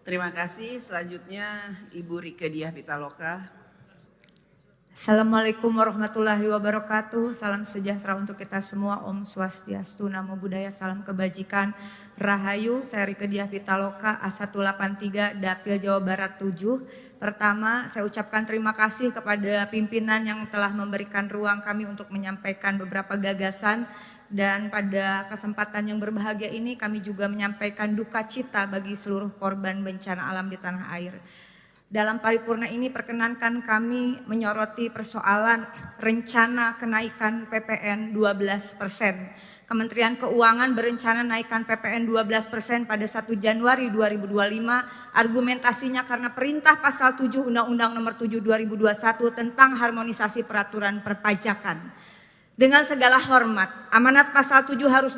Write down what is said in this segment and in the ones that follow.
Terima kasih. Selanjutnya Ibu Rieke Diah Pitaloka. Assalamualaikum warahmatullahi wabarakatuh. Salam sejahtera untuk kita semua. Om Swastiastu, Namo Buddhaya, salam kebajikan, Rahayu. Saya Rieke Diah Pitaloka, A183, Dapil Jawa Barat 7. Pertama, saya ucapkan terima kasih kepada pimpinan yang telah memberikan ruang kami untuk menyampaikan beberapa gagasan. Dan pada kesempatan yang berbahagia ini kami juga menyampaikan duka cita bagi seluruh korban bencana alam di tanah air. Dalam paripurna ini perkenankan kami menyoroti persoalan rencana kenaikan PPN 12%. Kementerian Keuangan berencana naikkan PPN 12% pada 1 Januari 2025. Argumentasinya karena perintah pasal 7 Undang-Undang Nomor 7 2021 tentang harmonisasi peraturan perpajakan. Dengan segala hormat, amanat pasal 7 harus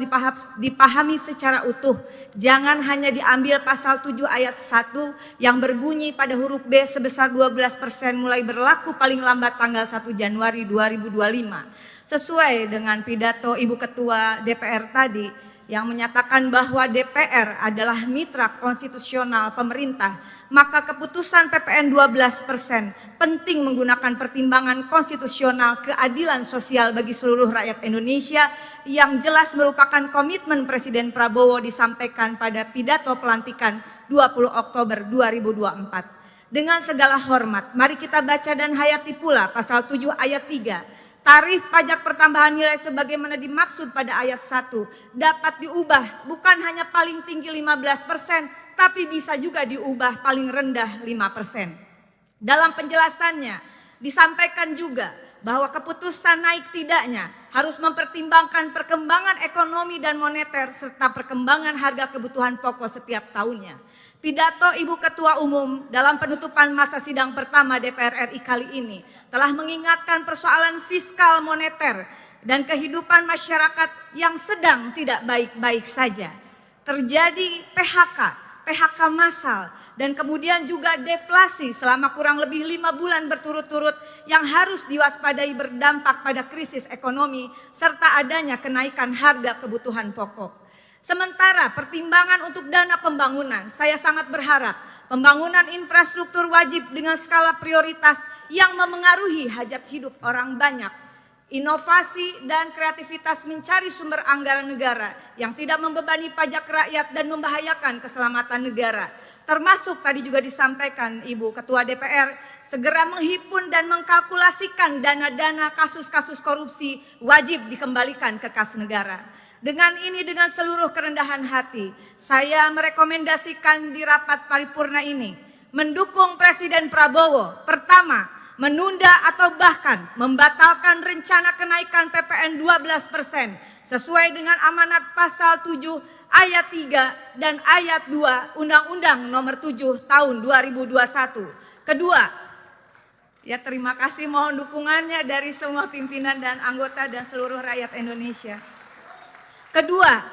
dipahami secara utuh. Jangan hanya diambil pasal 7 ayat 1 yang berbunyi pada huruf B sebesar 12% mulai berlaku paling lambat tanggal 1 Januari 2025. Sesuai dengan pidato Ibu Ketua DPR tadi yang menyatakan bahwa DPR adalah mitra konstitusional pemerintah, maka keputusan PPN 12% penting menggunakan pertimbangan konstitusional keadilan sosial bagi seluruh rakyat Indonesia yang jelas merupakan komitmen Presiden Prabowo disampaikan pada pidato pelantikan 20 Oktober 2024. Dengan segala hormat, mari kita baca dan hayati pula pasal 7 ayat 3. Tarif pajak pertambahan nilai sebagaimana dimaksud pada ayat 1 dapat diubah bukan hanya paling tinggi 15%, tapi bisa juga diubah paling rendah 5%. Dalam penjelasannya disampaikan juga bahwa keputusan naik tidaknya harus mempertimbangkan perkembangan ekonomi dan moneter serta perkembangan harga kebutuhan pokok setiap tahunnya. Pidato Ibu Ketua Umum dalam penutupan masa sidang pertama DPR RI kali ini telah mengingatkan persoalan fiskal moneter dan kehidupan masyarakat yang sedang tidak baik-baik saja. Terjadi PHK massal dan kemudian juga deflasi selama kurang lebih 5 bulan berturut-turut yang harus diwaspadai berdampak pada krisis ekonomi serta adanya kenaikan harga kebutuhan pokok. Sementara pertimbangan untuk dana pembangunan, saya sangat berharap pembangunan infrastruktur wajib dengan skala prioritas yang memengaruhi hajat hidup orang banyak. Inovasi dan kreativitas mencari sumber anggaran negara yang tidak membebani pajak rakyat dan membahayakan keselamatan negara. Termasuk tadi juga disampaikan Ibu Ketua DPR, segera menghimpun dan mengkalkulasikan dana-dana kasus-kasus korupsi wajib dikembalikan ke kas negara. Dengan ini, dengan seluruh kerendahan hati, saya merekomendasikan di rapat paripurna ini mendukung Presiden Prabowo. Pertama, menunda atau bahkan membatalkan rencana kenaikan PPN 12% sesuai dengan amanat pasal 7 ayat 3 dan ayat 2 Undang-Undang Nomor 7 tahun 2021. Kedua, ya terima kasih, mohon dukungannya dari semua pimpinan dan anggota dan seluruh rakyat Indonesia. Kedua,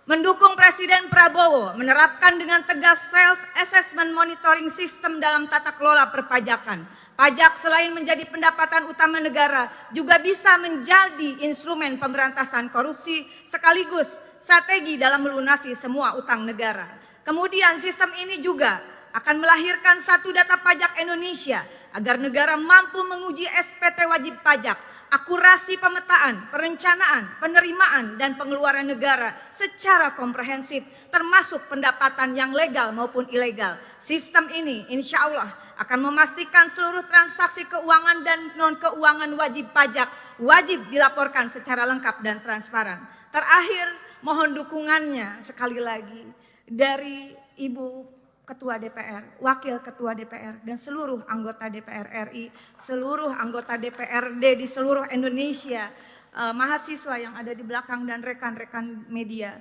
mendukung Presiden Prabowo menerapkan dengan tegas self-assessment monitoring system dalam tata kelola perpajakan. Pajak selain menjadi pendapatan utama negara juga bisa menjadi instrumen pemberantasan korupsi sekaligus strategi dalam melunasi semua utang negara. Kemudian sistem ini juga akan melahirkan satu data pajak Indonesia agar negara mampu menguji SPT wajib pajak, akurasi pemetaan, perencanaan, penerimaan, dan pengeluaran negara secara komprehensif termasuk pendapatan yang legal maupun ilegal. Sistem ini insya Allah akan memastikan seluruh transaksi keuangan dan non-keuangan wajib pajak wajib dilaporkan secara lengkap dan transparan. Terakhir, mohon dukungannya sekali lagi dari Ibu Ketua DPR, Wakil Ketua DPR, dan seluruh anggota DPR RI, seluruh anggota DPRD di seluruh Indonesia, mahasiswa yang ada di belakang dan rekan-rekan media.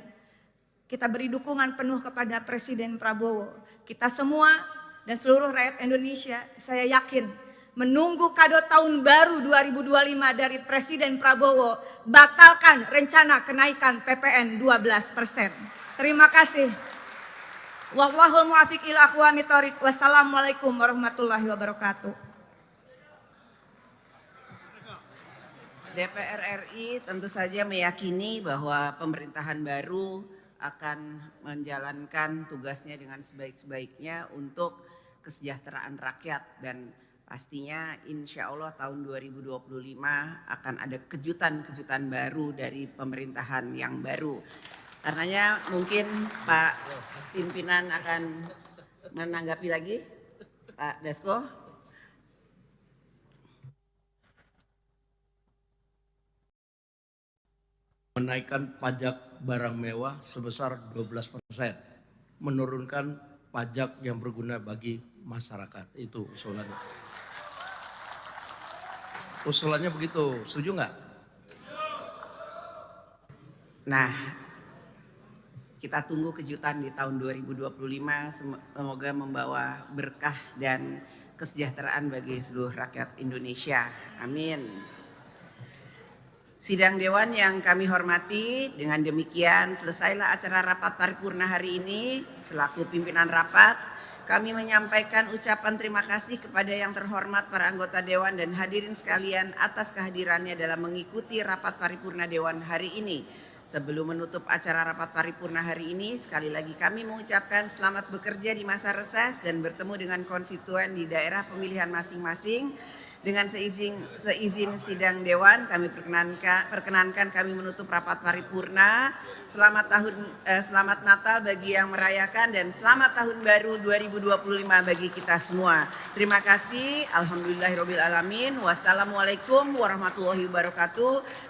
Kita beri dukungan penuh kepada Presiden Prabowo. Kita semua dan seluruh rakyat Indonesia, saya yakin menunggu kado tahun baru 2025 dari Presiden Prabowo, batalkan rencana kenaikan PPN 12%. Terima kasih. Wallahul muwaffiq ila aqwamit thoriq. Wassalamualaikum warahmatullahi wabarakatuh. DPR RI tentu saja meyakini bahwa pemerintahan baru akan menjalankan tugasnya dengan sebaik-baiknya untuk kesejahteraan rakyat, dan pastinya insya Allah tahun 2025 akan ada kejutan-kejutan baru dari pemerintahan yang baru. Karenanya mungkin Pak pimpinan akan menanggapi lagi, Pak Dasko. Menaikkan pajak barang mewah sebesar 12%, menurunkan pajak yang berguna bagi masyarakat. Itu usulannya. Usulannya begitu, setuju nggak? Nah, kita tunggu kejutan di tahun 2025, semoga membawa berkah dan kesejahteraan bagi seluruh rakyat Indonesia. Amin. Sidang Dewan yang kami hormati, dengan demikian selesailah acara rapat paripurna hari ini. Selaku pimpinan rapat, kami menyampaikan ucapan terima kasih kepada yang terhormat para anggota Dewan dan hadirin sekalian atas kehadirannya dalam mengikuti rapat paripurna Dewan hari ini. Sebelum menutup acara rapat paripurna hari ini, sekali lagi kami mengucapkan selamat bekerja di masa reses dan bertemu dengan konstituen di daerah pemilihan masing-masing. Dengan seizin sidang Dewan, kami perkenankan kami menutup rapat paripurna. Selamat Natal bagi yang merayakan dan selamat Tahun Baru 2025 bagi kita semua. Terima kasih. Alhamdulillahirobbilalamin. Wassalamualaikum warahmatullahi wabarakatuh.